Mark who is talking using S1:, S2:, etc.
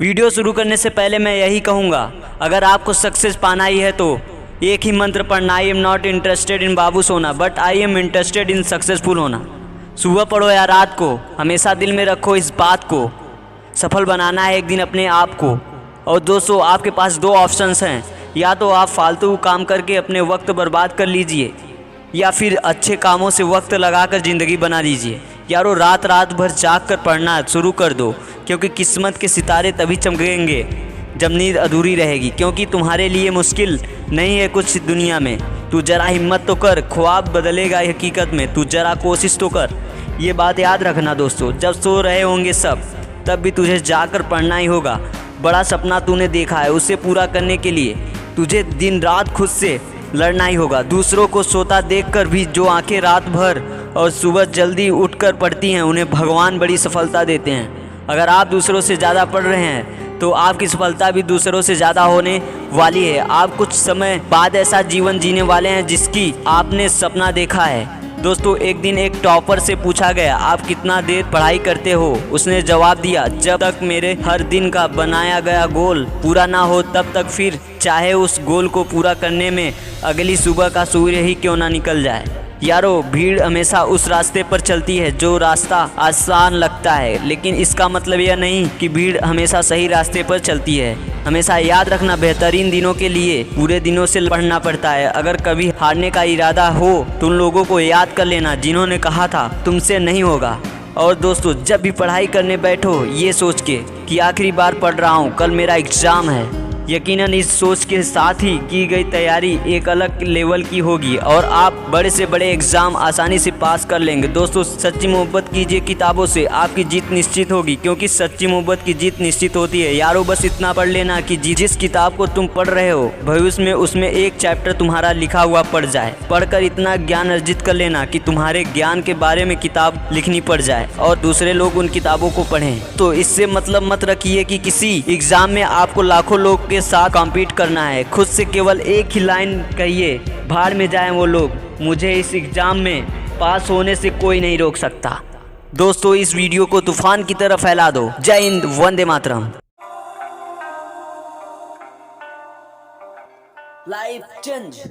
S1: Video शुरू करने से पहले मैं यही कहूँगा, अगर आपको सक्सेस पाना ही है तो एक ही मंत्र पढ़ना, I am not interested in बाबू सोना but I am interested in successful होना। सुबह पढ़ो या रात को, हमेशा दिल में रखो इस बात को, सफल बनाना है एक दिन अपने आप को। और दोस्तों, आपके पास दो ऑप्शंस हैं, या तो आप फालतू काम करके अपने वक्त बर्बाद कर लीजिए या फिर अच्छे कामों से वक्त लगाकर ज़िंदगी बना लीजिए। यारों, रात रात भर जाग कर पढ़ना शुरू कर दो, क्योंकि किस्मत के सितारे तभी चमकेंगे जब नींद अधूरी रहेगी। क्योंकि तुम्हारे लिए मुश्किल नहीं है कुछ दुनिया में, तू जरा हिम्मत तो कर, ख्वाब बदलेगा हकीकत में, तू जरा कोशिश तो कर। ये बात याद रखना दोस्तों, जब सो रहे होंगे सब तब भी तुझे जाकर पढ़ना ही होगा। बड़ा सपना तूने देखा है, उसे पूरा करने के लिए तुझे दिन रात खुद से लड़ना ही होगा। दूसरों को सोता देखकर भी जो आंखें रात भर और सुबह जल्दी उठकर पढ़ती हैं, उन्हें भगवान बड़ी सफलता देते हैं। अगर आप दूसरों से ज़्यादा पढ़ रहे हैं तो आपकी सफलता भी दूसरों से ज़्यादा होने वाली है। आप कुछ समय बाद ऐसा जीवन जीने वाले हैं जिसकी आपने सपना देखा है। दोस्तों, एक दिन एक टॉपर से पूछा गया, आप कितना देर पढ़ाई करते हो? उसने जवाब दिया, जब तक मेरे हर दिन का बनाया गया गोल पूरा ना हो तब तक, फिर चाहे उस गोल को पूरा करने में अगली सुबह का सूर्य ही क्यों ना निकल जाए। यारों, भीड़ हमेशा उस रास्ते पर चलती है जो रास्ता आसान लगता है, लेकिन इसका मतलब यह नहीं कि भीड़ हमेशा सही रास्ते पर चलती है। हमेशा याद रखना, बेहतरीन दिनों के लिए बुरे दिनों से पढ़ना पड़ता है। अगर कभी हारने का इरादा हो तो उन लोगों को याद कर लेना जिन्होंने कहा था तुमसे नहीं होगा। और दोस्तों, जब भी पढ़ाई करने बैठो ये सोच के कि आखिरी बार पढ़ रहा हूँ, कल मेरा एग्ज़ाम है। यकीनन इस सोच के साथ ही की गई तैयारी एक अलग लेवल की होगी और आप बड़े से बड़े एग्ज़ाम आसानी से पास कर लेंगे। दोस्तों, सच्ची मोहब्बत कीजिए किताबों से, आपकी जीत निश्चित होगी, क्योंकि सच्ची मोहब्बत की जीत निश्चित होती है। यारों, बस इतना पढ़ लेना कि जिस किताब को तुम पढ़ रहे हो भविष्य में उसमें एक चैप्टर तुम्हारा लिखा हुआ पड़ जाए। पढ़कर इतना ज्ञान अर्जित कर लेना कि तुम्हारे ज्ञान के बारे में किताब लिखनी पड़ जाए और दूसरे लोग उन किताबों को पढ़ें। तो इससे मतलब मत रखिए कि किसी एग्ज़ाम में आपको लाखों लोग के साथ कॉम्पीट करना है। खुद से केवल एक ही लाइन कहिए, भाड़ में जाएं वो लोग, मुझे इस एग्ज़ाम में पास होने से कोई नहीं रोक सकता। दोस्तों, इस वीडियो को तूफान की तरह फैला दो। जय हिंद, वंदे मातरम। Life change.